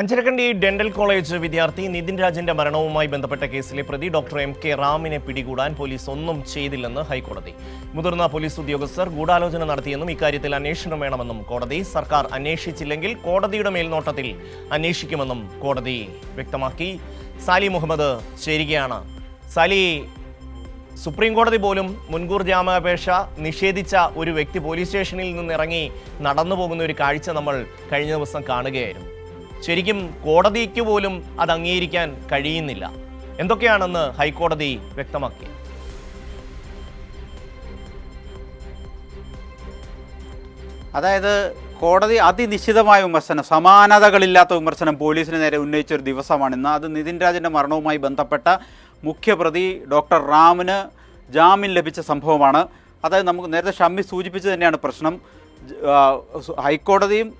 Anjarakandy dental college വിദ്യാർത്ഥി നിതിൻ രാജിന്റെ മരണവുമായി ബന്ധപ്പെട്ട കേസിലെ പ്രതി ഡോക്ടർ എം.കെ. റാമിനെ പിടികൂടാൻ പോലീസ് ഒന്നും ചെയ്തില്ലെന്ന് ഹൈക്കോടതി. മുതിർന്ന പോലീസ് ഉദ്യോഗസ്ഥർ ഗൂഢാലോചന നടത്തിയെന്നും ഇക്കാര്യത്തിൽ അന്വേഷണം വേണമെന്നും കോടതി. സർക്കാർ അന്വേഷിച്ചില്ലെങ്കിൽ കോടതിയുടെ മേൽനോട്ടത്തിൽ അന്വേഷിക്കുമെന്നും കോടതി വ്യക്തമാക്കി. സാലി മുഹമ്മദ് ചേരുകയാണ്. സാലി, സുപ്രീം കോടതി പോലും മുൻകൂർ ജാമ്യാപേക്ഷ നിഷേധിച്ച ഒരു വ്യക്തി പോലീസ് സ്റ്റേഷനിൽ നിന്നിറങ്ങി നടന്നു പോകുന്ന ഒരു കാഴ്ച നമ്മൾ കഴിഞ്ഞ ദിവസം കാണുകയായിരുന്നു. ശരിക്കും കോടതിക്ക് പോലും അത് അംഗീകരിക്കാൻ കഴിയുന്നില്ല. എന്തൊക്കെയാണെന്ന് ഹൈക്കോടതി വ്യക്തമാക്കി? അതായത് കോടതി അതിനിശ്ചിതമായ വിമർശനം, സമാനതകളില്ലാത്ത വിമർശനം പോലീസിന് നേരെ ഉന്നയിച്ചൊരു ദിവസമാണിന്ന്. അത് നിതിൻ രാജിൻ്റെ മരണവുമായി ബന്ധപ്പെട്ട മുഖ്യപ്രതി ഡോക്ടർ റാമിന് ജാമ്യം ലഭിച്ച സംഭവമാണ്. അതായത് നമുക്ക് നേരത്തെ ഷമ്മി സൂചിപ്പിച്ച് തന്നെയാണ് പ്രശ്നം. ഹൈക്കോടതിയും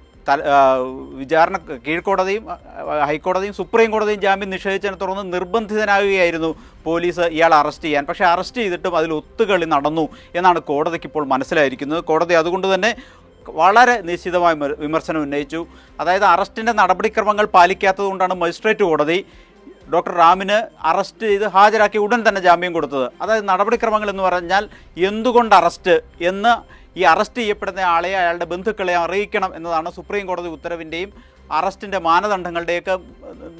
വിചാരണ കീഴ്ക്കോടതിയും ഹൈക്കോടതിയും സുപ്രീം കോടതിയും ജാമ്യം നിഷേധിച്ചതിനെ തുടർന്ന് നിർബന്ധിതനാകുകയായിരുന്നു പോലീസ് ഇയാളെ അറസ്റ്റ് ചെയ്യാൻ. പക്ഷേ അറസ്റ്റ് ചെയ്തിട്ടും അതിൽ ഒത്തുകളി നടന്നു എന്നാണ് കോടതിക്ക് ഇപ്പോൾ മനസ്സിലായിരിക്കുന്നത്. കോടതി അതുകൊണ്ട് തന്നെ വളരെ നിശ്ചിതമായ വിമർശനം ഉന്നയിച്ചു. അതായത് അറസ്റ്റിൻ്റെ നടപടിക്രമങ്ങൾ പാലിക്കാത്തത് കൊണ്ടാണ് മജിസ്ട്രേറ്റ് കോടതി ഡോക്ടർ റാമിന് അറസ്റ്റ് ചെയ്ത് ഹാജരാക്കി ഉടൻ തന്നെ ജാമ്യം കൊടുത്തത്. അതായത് നടപടിക്രമങ്ങൾ എന്ന് പറഞ്ഞാൽ എന്തുകൊണ്ട് അറസ്റ്റ് എന്ന് ഈ അറസ്റ്റ് ചെയ്യപ്പെടുന്ന ആളെ അയാളുടെ ബന്ധുക്കളെ അറിയിക്കണം എന്നതാണ് സുപ്രീം കോടതി ഉത്തരവിൻ്റെയും അറസ്റ്റിൻ്റെ മാനദണ്ഡങ്ങളുടെയൊക്കെ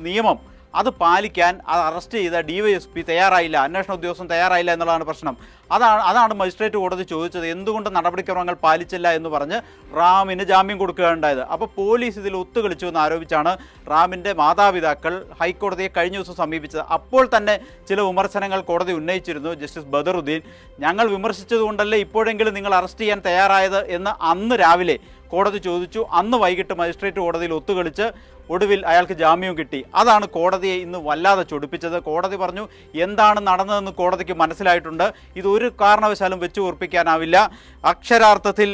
നിയമം. അത് പാലിക്കാൻ അത് അറസ്റ്റ് ചെയ്ത DYSP തയ്യാറായില്ല, അന്വേഷണ ഉദ്യോഗസ്ഥൻ തയ്യാറായില്ല എന്നുള്ളതാണ് പ്രശ്നം. അതാണ് മജിസ്ട്രേറ്റ് കോടതി ചോദിച്ചത്. എന്തുകൊണ്ട് നടപടിക്രമങ്ങൾ പാലിച്ചില്ല എന്ന് പറഞ്ഞ് റാമിന് ജാമ്യം കൊടുക്കുകയുണ്ടായത്. അപ്പോൾ പോലീസ് ഇതിൽ ഒത്തുകളിച്ചു എന്ന് ആരോപിച്ചാണ് റാമിൻ്റെ മാതാപിതാക്കൾ ഹൈക്കോടതിയെ കഴിഞ്ഞ ദിവസം സമീപിച്ചത്. അപ്പോൾ തന്നെ ചില വിമർശനങ്ങൾ കോടതി ഉന്നയിച്ചിരുന്നു. ജസ്റ്റിസ് ബദറുദ്ദീൻ, ഞങ്ങൾ വിമർശിച്ചതുകൊണ്ടല്ലേ ഇപ്പോഴെങ്കിലും നിങ്ങൾ അറസ്റ്റ് ചെയ്യാൻ തയ്യാറായത് എന്ന് അന്ന് രാവിലെ കോടതി ചോദിച്ചു. അന്ന് വൈകിട്ട് മജിസ്ട്രേറ്റ് കോടതിയിൽ ഒത്തുകളിച്ച് ഒടുവിൽ അയാൾക്ക് ജാമ്യം കിട്ടി. അതാണ് കോടതിയെ ഇന്ന് വല്ലാതെ ചൊടിപ്പിച്ചത്. കോടതി പറഞ്ഞു എന്താണ് നടന്നതെന്ന് കോടതിക്ക് മനസ്സിലായിട്ടുണ്ട്. ഇതൊരു കാരണവശാലും വെച്ച് ഉറപ്പിക്കാനാവില്ല. അക്ഷരാർത്ഥത്തിൽ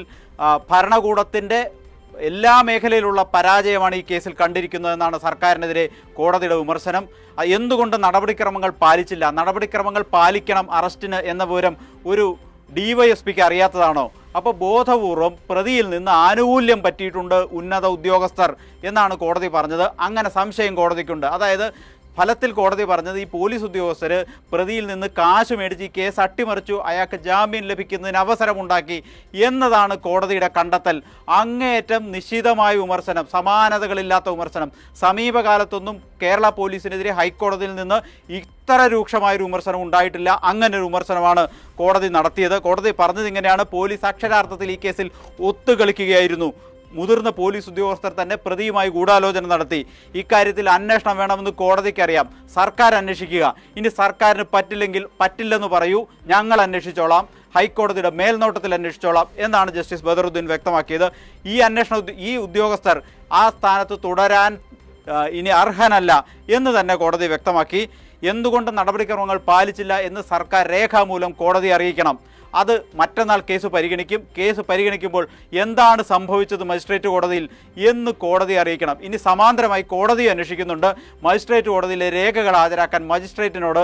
ഭരണകൂടത്തിൻ്റെ എല്ലാ മേഖലയിലുള്ള പരാജയമാണ് ഈ കേസിൽ കണ്ടിരിക്കുന്നതെന്നാണ് സർക്കാരിനെതിരെ കോടതിയുടെ വിമർശനം. എന്തുകൊണ്ട് നടപടിക്രമങ്ങൾ പാലിച്ചില്ല? നടപടിക്രമങ്ങൾ പാലിക്കണം അറസ്റ്റിന് എന്ന വിവരം ഒരു DYSPക്ക് അറിയാത്തതാണോ? അപ്പോൾ ബോധപൂർവം പ്രതിയിൽ നിന്ന് ആനുകൂല്യം പറ്റിയിട്ടുണ്ട് ഉന്നത ഉദ്യോഗസ്ഥർ എന്നാണ് കോടതി പറഞ്ഞത്. അങ്ങനെ സംശയം കോടതിക്കുണ്ട്. അതായത് ഫലത്തിൽ കോടതി പറഞ്ഞത് ഈ പോലീസ് ഉദ്യോഗസ്ഥർ പ്രതിയിൽ നിന്ന് കാശ് മേടിച്ച് ഈ കേസ് അട്ടിമറിച്ചു, അയാൾക്ക് ജാമ്യം ലഭിക്കുന്നതിന് അവസരമുണ്ടാക്കി എന്നതാണ് കോടതിയുടെ കണ്ടെത്തൽ. അങ്ങേയറ്റം നിശ്ചിതമായ വിമർശനം, സമാനതകളില്ലാത്ത വിമർശനം. സമീപകാലത്തൊന്നും കേരള പോലീസിനെതിരെ ഹൈക്കോടതിയിൽ നിന്ന് ഇത്ര രൂക്ഷമായൊരു വിമർശനം ഉണ്ടായിട്ടില്ല. അങ്ങനെ ഒരു വിമർശനമാണ് കോടതി നടത്തിയത്. കോടതി പറഞ്ഞത് ഇങ്ങനെയാണ്: പോലീസ് അക്ഷരാർത്ഥത്തിൽ ഈ കേസിൽ ഒത്തുകളിക്കുകയായിരുന്നു. മുതിർന്ന പോലീസ് ഉദ്യോഗസ്ഥർ തന്നെ പ്രതിയുമായി ഗൂഢാലോചന നടത്തി. ഇക്കാര്യത്തിൽ അന്വേഷണം വേണമെന്ന് കോടതിക്കറിയാം. സർക്കാർ അന്വേഷിക്കുക. ഇനി സർക്കാരിന് പറ്റില്ലെന്ന് പറയൂ, ഞങ്ങൾ അന്വേഷിച്ചോളാം, ഹൈക്കോടതിയുടെ മേൽനോട്ടത്തിൽ അന്വേഷിച്ചോളാം എന്നാണ് ജസ്റ്റിസ് ബദറുദ്ദീൻ വ്യക്തമാക്കിയത്. ഈ ഉദ്യോഗസ്ഥർ ആ സ്ഥാനത്ത് തുടരാൻ ഇനി അർഹനല്ല എന്ന് തന്നെ കോടതി വ്യക്തമാക്കി. എന്തുകൊണ്ട് നടപടിക്രമങ്ങൾ പാലിച്ചില്ല എന്ന് സർക്കാർ രേഖാമൂലം കോടതി അറിയിക്കണം. അത് മറ്റന്നാൾ കേസ് പരിഗണിക്കും. കേസ് പരിഗണിക്കുമ്പോൾ എന്താണ് സംഭവിച്ചത് മജിസ്ട്രേറ്റ് കോടതിയിൽ എന്ന് കോടതി അറിയിക്കണം. ഇനി സമാന്തരമായി കോടതി അന്വേഷിക്കുന്നുണ്ട്. മജിസ്ട്രേറ്റ് കോടതിയിലെ രേഖകൾ ഹാജരാക്കാൻ മജിസ്ട്രേറ്റിനോട്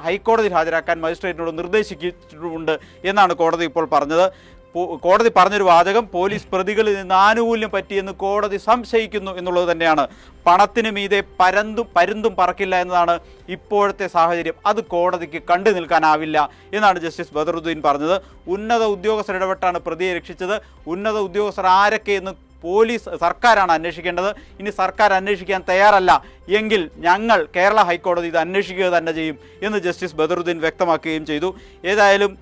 ഹൈക്കോടതിയിൽ ഹാജരാക്കാൻ മജിസ്ട്രേറ്റിനോട് നിർദ്ദേശിച്ചിട്ടുണ്ട് എന്നാണ് കോടതി ഇപ്പോൾ പറഞ്ഞത്. കോടതി പറഞ്ഞൊരു വാചകം: പോലീസ് പ്രതികളിൽ നിന്ന് ആനുകൂല്യം പറ്റിയെന്ന് കോടതി സംശയിക്കുന്നു എന്നുള്ളത് തന്നെയാണ്. പണത്തിന് മീതെ പരുന്തും പറക്കില്ല എന്നതാണ് ഇപ്പോഴത്തെ സാഹചര്യം. അത് കോടതിക്ക് കണ്ടു നിൽക്കാനാവില്ല എന്നാണ് ജസ്റ്റിസ് ബദറുദ്ദീൻ പറഞ്ഞത്. ഉന്നത ഉദ്യോഗസ്ഥർ ഇടപെട്ടാണ് പ്രതിയെ രക്ഷിച്ചത്. ഉന്നത ഉദ്യോഗസ്ഥർ ആരൊക്കെയെന്ന് സർക്കാരാണ് അന്വേഷിക്കേണ്ടത്. ഇനി സർക്കാർ അന്വേഷിക്കാൻ തയ്യാറല്ല എങ്കിൽ ഞങ്ങൾ കേരള ഹൈക്കോടതി ഇത് അന്വേഷിക്കുക തന്നെ ചെയ്യും എന്ന് ജസ്റ്റിസ് ബദറുദ്ദീൻ വ്യക്തമാക്കുകയും ചെയ്തു. ഏതായാലും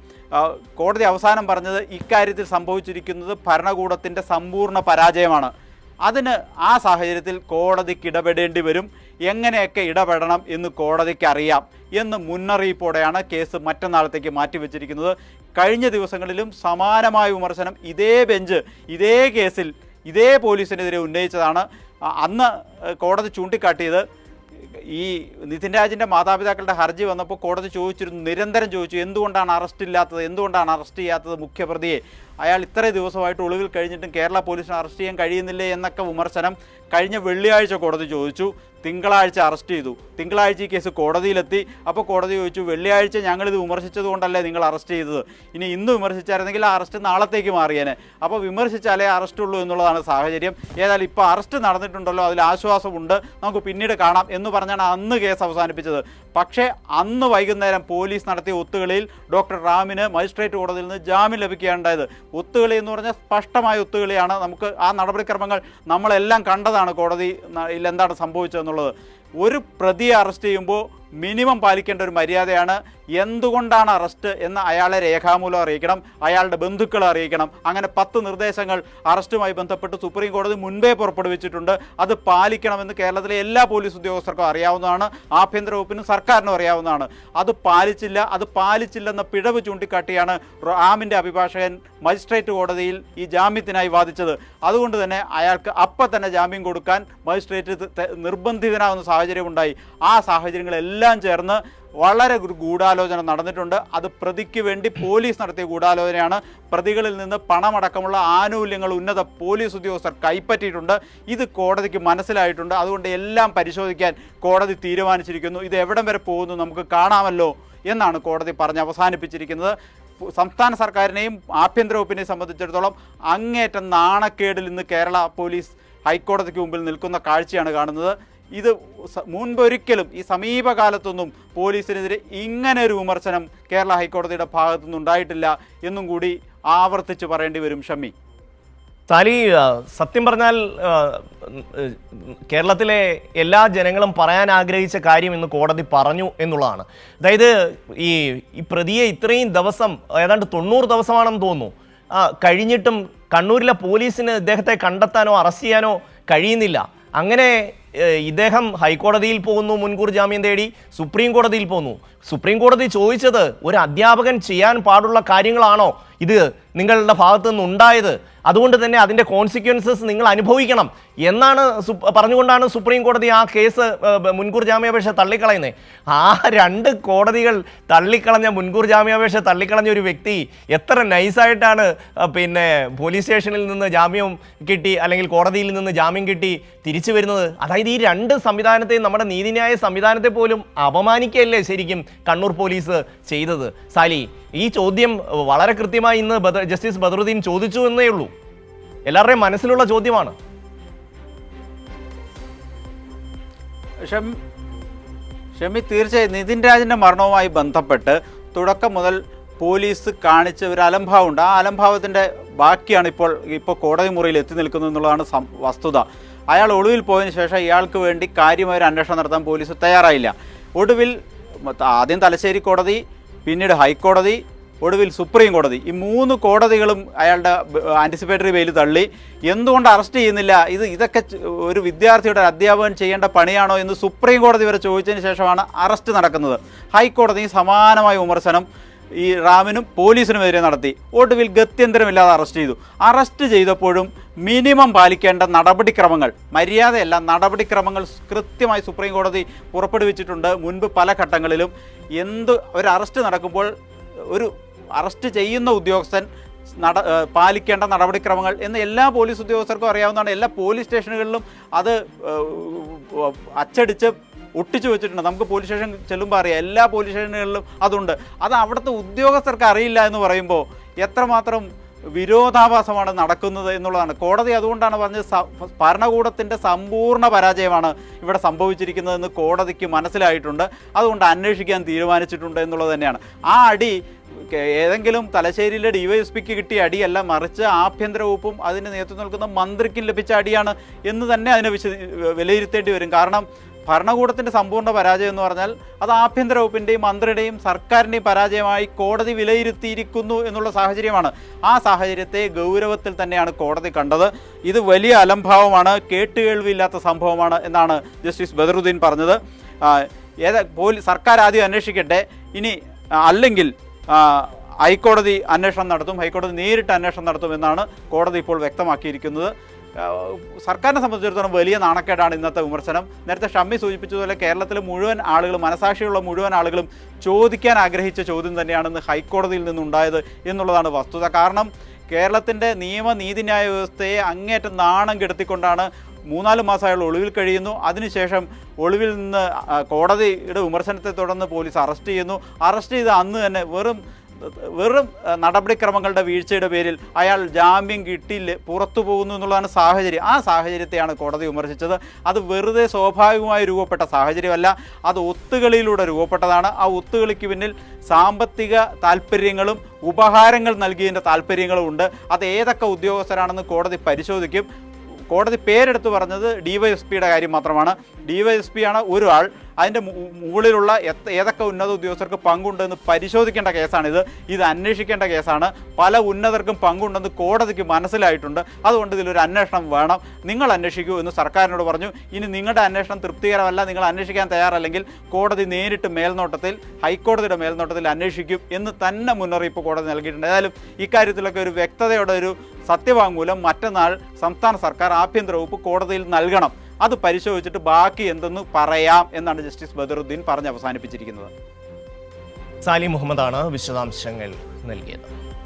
കോടതി അവസാനം പറഞ്ഞത് ഇക്കാര്യത്തിൽ സംഭവിച്ചിരിക്കുന്നത് ഭരണകൂടത്തിൻ്റെ സമ്പൂർണ്ണ പരാജയമാണ്. ആ സാഹചര്യത്തിൽ കോടതിക്ക് ഇടപെടേണ്ടി വരും. എങ്ങനെയൊക്കെ ഇടപെടണം എന്ന് കോടതിക്ക് അറിയാം എന്ന് മുന്നറിയിപ്പോടെയാണ് കേസ് മറ്റന്നാളത്തേക്ക് മാറ്റിവെച്ചിരിക്കുന്നത്. കഴിഞ്ഞ ദിവസങ്ങളിലും സമാനമായ വിമർശനം ഇതേ ബെഞ്ച് ഇതേ കേസിൽ ഇതേ പോലീസിനെതിരെ ഉന്നയിച്ചതാണ്. അന്ന് കോടതി ചൂണ്ടിക്കാട്ടിയത് ഈ നിതിൻ രാജിൻ്റെ മാതാപിതാക്കളുടെ ഹർജി വന്നപ്പോൾ കോടതി നിരന്തരം ചോദിച്ചു എന്തുകൊണ്ടാണ് അറസ്റ്റ് ചെയ്യാത്തത് മുഖ്യപ്രതിയെ. അയാൾ ഇത്രയും ദിവസമായിട്ട് ഒളിവിൽ കഴിഞ്ഞിട്ടും കേരള പോലീസിന് അറസ്റ്റ് ചെയ്യാൻ കഴിയുന്നില്ലേ എന്നൊക്കെ വിമർശനം കഴിഞ്ഞ വെള്ളിയാഴ്ച കോടതി ചോദിച്ചു. തിങ്കളാഴ്ച അറസ്റ്റ് ചെയ്തു. തിങ്കളാഴ്ച ഈ കേസ് കോടതിയിലെത്തി. അപ്പോൾ കോടതി ചോദിച്ചു, വെള്ളിയാഴ്ച ഞങ്ങളിത് വിമർശിച്ചത് കൊണ്ടല്ലേ നിങ്ങൾ അറസ്റ്റ് ചെയ്തത്, ഇനി ഇന്ന് വിമർശിച്ചായിരുന്നെങ്കിൽ ആ അറസ്റ്റ് നാളത്തേക്ക് മാറിയേനെ, അപ്പോൾ വിമർശിച്ചാലേ അറസ്റ്റുള്ളൂ എന്നുള്ളതാണ് സാഹചര്യം. ഏതായാലും ഇപ്പോൾ അറസ്റ്റ് നടന്നിട്ടുണ്ടല്ലോ, അതിൽ ആശ്വാസമുണ്ട്, നമുക്ക് പിന്നീട് കാണാം എന്ന് പറഞ്ഞാണ് അന്ന് കേസ് അവസാനിപ്പിച്ചത്. പക്ഷേ അന്ന് വൈകുന്നേരം പോലീസ് നടത്തിയ ഒത്തുകളിയിൽ ഡോക്ടർ റാമിന് മജിസ്ട്രേറ്റ് കോടതിയിൽ നിന്ന് ജാമ്യം ലഭിക്കുകയുണ്ടായത്. ഒത്തുകളി എന്ന് പറഞ്ഞാൽ സ്പഷ്ടമായ ഒത്തുകളിയാണ്. നമുക്ക് ആ നടപടിക്രമങ്ങൾ നമ്മളെല്ലാം കണ്ടതാണ് കോടതിയിൽ എന്താണ് സംഭവിച്ചതെന്നുള്ളത്. ഒരു പ്രതിയെ അറസ്റ്റ് ചെയ്യുമ്പോൾ മിനിമം പാലിക്കേണ്ട ഒരു മര്യാദയാണ് എന്തുകൊണ്ടാണ് അറസ്റ്റ് എന്ന് അയാളെ രേഖാമൂലം അറിയിക്കണം, അയാളുടെ ബന്ധുക്കളെ അറിയിക്കണം. അങ്ങനെ 10 നിർദ്ദേശങ്ങൾ അറസ്റ്റുമായി ബന്ധപ്പെട്ട് സുപ്രീം കോടതി മുൻപേ പുറപ്പെടുവിച്ചിട്ടുണ്ട്. അത് പാലിക്കണമെന്ന് കേരളത്തിലെ എല്ലാ പോലീസ് ഉദ്യോഗസ്ഥർക്കും അറിയാവുന്നതാണ്, ആഭ്യന്തര വകുപ്പിനും സർക്കാരിനും അറിയാവുന്നതാണ്. അത് പാലിച്ചില്ലെന്ന പിഴവ് ചൂണ്ടിക്കാട്ടിയാണ് റാമിൻ്റെ അഭിഭാഷകൻ മജിസ്ട്രേറ്റ് കോടതിയിൽ ഈ ജാമ്യത്തിനായി വാദിച്ചത്. അതുകൊണ്ട് തന്നെ അയാൾക്ക് അപ്പം തന്നെ ജാമ്യം കൊടുക്കാൻ മജിസ്ട്രേറ്റ് നിർബന്ധിതനാകുന്ന സാഹചര്യമുണ്ടായി. ആ സാഹചര്യങ്ങളെല്ലാം ചേർന്ന് വളരെ ഗൂഢാലോചന നടന്നിട്ടുണ്ട്. അത് പ്രതിക്ക് വേണ്ടി പോലീസ് നടത്തിയ ഗൂഢാലോചനയാണ്. പ്രതികളിൽ നിന്ന് പണമടക്കമുള്ള ആനുകൂല്യങ്ങൾ ഉന്നത പോലീസ് ഉദ്യോഗസ്ഥർ കൈപ്പറ്റിയിട്ടുണ്ട്. ഇത് കോടതിക്ക് മനസ്സിലായിട്ടുണ്ട്. അതുകൊണ്ട് എല്ലാം പരിശോധിക്കാൻ കോടതി തീരുമാനിച്ചിരിക്കുന്നു. ഇത് എവിടം വരെ പോകുന്നു നമുക്ക് കാണാമല്ലോ എന്നാണ് കോടതി പറഞ്ഞ് അവസാനിപ്പിച്ചിരിക്കുന്നത്. സംസ്ഥാന സർക്കാരിനെയും ആഭ്യന്തര വകുപ്പിനെയും സംബന്ധിച്ചിടത്തോളം അങ്ങേയറ്റം നാണക്കേടിൽ ഇന്ന് കേരള പോലീസ് ഹൈക്കോടതിക്ക് മുമ്പിൽ നിൽക്കുന്ന കാഴ്ചയാണ് കാണുന്നത്. ഇത് മുൻപൊരിക്കലും ഈ സമീപകാലത്തൊന്നും പോലീസിനെതിരെ ഇങ്ങനെ ഒരു വിമർശനം കേരള ഹൈക്കോടതിയുടെ ഭാഗത്തുനിന്ന് ഉണ്ടായിട്ടില്ല എന്നും കൂടി ആവർത്തിച്ച് പറയേണ്ടി വരും. ഷമ്മി, സാലി, സത്യം പറഞ്ഞാൽ കേരളത്തിലെ എല്ലാ ജനങ്ങളും പറയാൻ ആഗ്രഹിച്ച കാര്യം ഇന്ന് കോടതി പറഞ്ഞു എന്നുള്ളതാണ്. അതായത് ഈ പ്രതിയെ ഇത്രയും ദിവസം, ഏതാണ്ട് 90 ദിവസമാണെന്ന് തോന്നുന്നു, കഴിഞ്ഞിട്ടും കണ്ണൂരിലെ പോലീസിന് ഇദ്ദേഹത്തെ കണ്ടെത്താനോ അറസ്റ്റ് ചെയ്യാനോ കഴിയുന്നില്ല. അങ്ങനെ ഇദ്ദേഹം ഹൈക്കോടതിയിൽ പോകുന്നു, മുൻകൂർ ജാമ്യം തേടി സുപ്രീം കോടതിയിൽ പോകുന്നു. സുപ്രീം കോടതി ചോദിച്ചത് ഒരു അധ്യാപകൻ ചെയ്യാൻ പാടുള്ള കാര്യങ്ങളാണോ ഇത് നിങ്ങളുടെ ഭാഗത്തു നിന്ന് ഉണ്ടായത്, അതുകൊണ്ട് തന്നെ അതിൻ്റെ കോൺസിക്വൻസസ് നിങ്ങൾ അനുഭവിക്കണം എന്നാണ് പറഞ്ഞുകൊണ്ടാണ് സുപ്രീം കോടതി ആ കേസ് മുൻകൂർ ജാമ്യാപേക്ഷ തള്ളിക്കളയുന്നത്. ആ 2 കോടതികൾ തള്ളിക്കളഞ്ഞ മുൻകൂർ ജാമ്യാപേക്ഷ തള്ളിക്കളഞ്ഞ ഒരു വ്യക്തി എത്ര നൈസായിട്ടാണ് പിന്നെ പോലീസ് സ്റ്റേഷനിൽ നിന്ന് ജാമ്യം കിട്ടി അല്ലെങ്കിൽ കോടതിയിൽ നിന്ന് ജാമ്യം കിട്ടി തിരിച്ചു വരുന്നത്. അതായത് ഈ 2 സംവിധാനത്തെയും നമ്മുടെ നീതിന്യായ സംവിധാനത്തെ പോലും അപമാനിക്കുകയല്ലേ ശരിക്കും കണ്ണൂർ പോലീസ് ചെയ്തത്. സാലി, ഈ ചോദ്യം വളരെ കൃത്യമായി ഇന്ന് ജസ്റ്റിസ് ബദറുദ്ദീൻ ചോദിച്ചു എന്നേ ഉള്ളൂ. എല്ലാവരുടെയും മനസ്സിലുള്ള ചോദ്യമാണ്. ഷമി, തീർച്ചയായും നിതിൻ രാജിൻ്റെ മരണവുമായി ബന്ധപ്പെട്ട് തുടക്കം മുതൽ പോലീസ് കാണിച്ച ഒരു അലംഭാവമുണ്ട്. ആ അലംഭാവത്തിൻ്റെ ബാക്കിയാണ് ഇപ്പോൾ കോടതി മുറിയിൽ എത്തി നിൽക്കുന്നത് എന്നുള്ളതാണ് വസ്തുത. അയാൾ ഒളിവിൽ പോയതിനു ശേഷം ഇയാൾക്ക് വേണ്ടി കാര്യമായ ഒരു അന്വേഷണം നടത്താൻ പോലീസ് തയ്യാറായില്ല. ഒടുവിൽ ആദ്യം തലശ്ശേരി കോടതി, പിന്നീട് ഹൈക്കോടതി, ഒടുവിൽ സുപ്രീം കോടതി, ഈ 3 കോടതികളും അയാളുടെ ആൻറ്റിസിപ്പേറ്ററി ബെയിൽ തള്ളി. എന്തുകൊണ്ട് അറസ്റ്റ് ചെയ്യുന്നില്ല, ഇതൊക്കെ ഒരു വിദ്യാർത്ഥിയുടെ അധ്യാപകൻ ചെയ്യേണ്ട പണിയാണോ എന്ന് സുപ്രീം കോടതി വരെ ചോദിച്ചതിന് ശേഷമാണ് അറസ്റ്റ് നടക്കുന്നത്. ഹൈക്കോടതി സമാനമായ വിമർശനം ഈ റാമിനും പോലീസിനുമെതിരെ നടത്തി. ഒടുവിൽ ഗത്യന്തരമില്ലാതെ അറസ്റ്റ് ചെയ്തു. അറസ്റ്റ് ചെയ്തപ്പോഴും മിനിമം പാലിക്കേണ്ട നടപടിക്രമങ്ങൾ, മര്യാദയല്ല നടപടിക്രമങ്ങൾ കൃത്യമായി സുപ്രീം കോടതി പുറപ്പെടുവിച്ചിട്ടുണ്ട്. മുൻപ് പല ഘട്ടങ്ങളിലും ഒരു അറസ്റ്റ് നടക്കുമ്പോൾ ഒരു അറസ്റ്റ് ചെയ്യുന്ന ഉദ്യോഗസ്ഥൻ പാലിക്കേണ്ട നടപടിക്രമങ്ങൾ എന്ന് എല്ലാ പോലീസ് ഉദ്യോഗസ്ഥർക്കും അറിയാവുന്നതാണ്. എല്ലാ പോലീസ് സ്റ്റേഷനുകളിലും അത് അച്ചടിച്ച് ഒട്ടിച്ചു വെച്ചിട്ടുണ്ട്. നമുക്ക് പോലീസ് സ്റ്റേഷൻ ചെല്ലുമ്പോൾ അറിയാം, എല്ലാ പോലീസ് സ്റ്റേഷനുകളിലും അതുണ്ട്. അത് അവിടുത്തെ ഉദ്യോഗസ്ഥർക്ക് അറിയില്ല എന്ന് പറയുമ്പോൾ എത്രമാത്രം വിരോധാഭാസമാണ് നടക്കുന്നത് എന്നുള്ളതാണ്. കോടതി അതുകൊണ്ടാണ് പറഞ്ഞത് ഭരണകൂടത്തിൻ്റെ സമ്പൂർണ്ണ പരാജയമാണ് ഇവിടെ സംഭവിച്ചിരിക്കുന്നതെന്ന് കോടതിക്ക് മനസ്സിലായിട്ടുണ്ട്. അതുകൊണ്ട് അന്വേഷിക്കാൻ തീരുമാനിച്ചിട്ടുണ്ട് എന്നുള്ളത് തന്നെയാണ്. ആ അടി ഏതെങ്കിലും തലശ്ശേരിയിലെ ഡിവൈഎസ്പിക്ക് കിട്ടിയ അടിയല്ല, മറിച്ച് ആഭ്യന്തര വകുപ്പും അതിന് നേതൃത്വം നൽകുന്ന മന്ത്രിക്കും ലഭിച്ച അടിയാണ് എന്ന് തന്നെ അതിനെ വിലയിരുത്തേണ്ടി വരും. കാരണം ഭരണകൂടത്തിൻ്റെ സമ്പൂർണ്ണ പരാജയം എന്ന് പറഞ്ഞാൽ അത് ആഭ്യന്തര വകുപ്പിൻ്റെയും മന്ത്രിയുടെയും സർക്കാരിൻ്റെയും പരാജയമായി കോടതി വിലയിരുത്തിയിരിക്കുന്നു എന്നുള്ള സാഹചര്യമാണ്. ആ സാഹചര്യത്തെ ഗൗരവത്തിൽ തന്നെയാണ് കോടതി കണ്ടത്. ഇത് വലിയ അലംഭാവമാണ്, കേട്ടുകേൾവിയില്ലാത്ത സംഭവമാണ് എന്നാണ് ജസ്റ്റിസ് ബദറുദ്ദീൻ പറഞ്ഞത്. സർക്കാർ ആദ്യം അന്വേഷിക്കട്ടെ, ഇനി അല്ലെങ്കിൽ ഹൈക്കോടതി അന്വേഷണം നടത്തും, ഹൈക്കോടതി നേരിട്ട് അന്വേഷണം നടത്തുമെന്നാണ് കോടതി ഇപ്പോൾ വ്യക്തമാക്കിയിരിക്കുന്നത്. സർക്കാരിനെ സംബന്ധിച്ചിടത്തോളം വലിയ നാണക്കേടാണ് ഇന്നത്തെ വിമർശനം. നേരത്തെ ഷമ്മി സൂചിപ്പിച്ചതുപോലെ കേരളത്തിലെ മുഴുവൻ ആളുകളും, മനസാക്ഷിയുള്ള മുഴുവൻ ആളുകളും ചോദിക്കാൻ ആഗ്രഹിച്ച ചോദ്യം തന്നെയാണെന്ന് ഹൈക്കോടതിയിൽ നിന്നുണ്ടായത് എന്നുള്ളതാണ് വസ്തുത. കാരണം കേരളത്തിൻ്റെ നീതിന്യായ വ്യവസ്ഥയെ അങ്ങേറ്റം നാണം കെടുത്തിക്കൊണ്ടാണ് 3-4 മാസം അയാൾ ഒളിവിൽ കഴിയുന്നു. അതിനുശേഷം ഒളിവിൽ നിന്ന് കോടതിയുടെ വിമർശനത്തെ തുടർന്ന് പോലീസ് അറസ്റ്റ് ചെയ്യുന്നു. അറസ്റ്റ് ചെയ്ത അന്ന് തന്നെ വെറും നടപടിക്രമങ്ങളുടെ വീഴ്ചയുടെ പേരിൽ അയാൾ ജാമ്യം കിട്ടിയില്ല, പുറത്തു പോകുന്നു എന്നുള്ളതാണ് സാഹചര്യം. ആ സാഹചര്യത്തെയാണ് കോടതി വിമർശിച്ചത്. അത് വെറുതെ സ്വാഭാവികമായി രൂപപ്പെട്ട സാഹചര്യമല്ല, അത് ഒത്തുകളിയിലൂടെ രൂപപ്പെട്ടതാണ്. ആ ഒത്തുകളിക്ക് പിന്നിൽ സാമ്പത്തിക താല്പര്യങ്ങളും ഉപഹാരങ്ങൾ നൽകിയതിൻ്റെ താല്പര്യങ്ങളും ഉണ്ട്. അത് ഏതൊക്കെ ഉദ്യോഗസ്ഥരാണെന്ന് കോടതി പരിശോധിക്കും. കോടതി പേരെടുത്ത് പറഞ്ഞത് DYSPയുടെ കാര്യം മാത്രമാണ്. DYSP ആണ് ഒരാൾ. അതിൻ്റെ മുകളിലുള്ള ഏതൊക്കെ ഉന്നത ഉദ്യോഗസ്ഥർക്ക് പങ്കുണ്ടെന്ന് പരിശോധിക്കേണ്ട കേസാണിത്. ഇത് അന്വേഷിക്കേണ്ട കേസാണ്. പല ഉന്നതർക്കും പങ്കുണ്ടെന്ന് കോടതിക്ക് മനസ്സിലായിട്ടുണ്ട്. അതുകൊണ്ട് ഇതിലൊരു അന്വേഷണം വേണം, നിങ്ങൾ അന്വേഷിക്കൂ എന്ന് സർക്കാരിനോട് പറഞ്ഞു. ഇനി നിങ്ങളുടെ അന്വേഷണം തൃപ്തികരമല്ല, നിങ്ങൾ അന്വേഷിക്കാൻ തയ്യാറല്ലെങ്കിൽ കോടതി നേരിട്ട് ഹൈക്കോടതിയുടെ മേൽനോട്ടത്തിൽ അന്വേഷിക്കും എന്ന് തന്നെ മുന്നറിയിപ്പ് കോടതി നൽകിയിട്ടുണ്ട്. ഏതായാലും ഇക്കാര്യത്തിലൊക്കെ ഒരു വ്യക്തതയോടെ ഒരു സത്യവാങ്മൂലം മറ്റന്നാൾ സംസ്ഥാന സർക്കാർ ആഭ്യന്തര വകുപ്പ് കോടതിയിൽ നൽകണം. അത് പരിശോധിച്ചിട്ട് ബാക്കി എന്തെന്ന് പറയാം എന്നാണ് ജസ്റ്റിസ് ബദറുദ്ദീൻ പറഞ്ഞ് അവസാനിപ്പിച്ചിരിക്കുന്നത്. സാലി മുഹമ്മദാണ് വിശദാംശങ്ങൾ നൽകിയത്.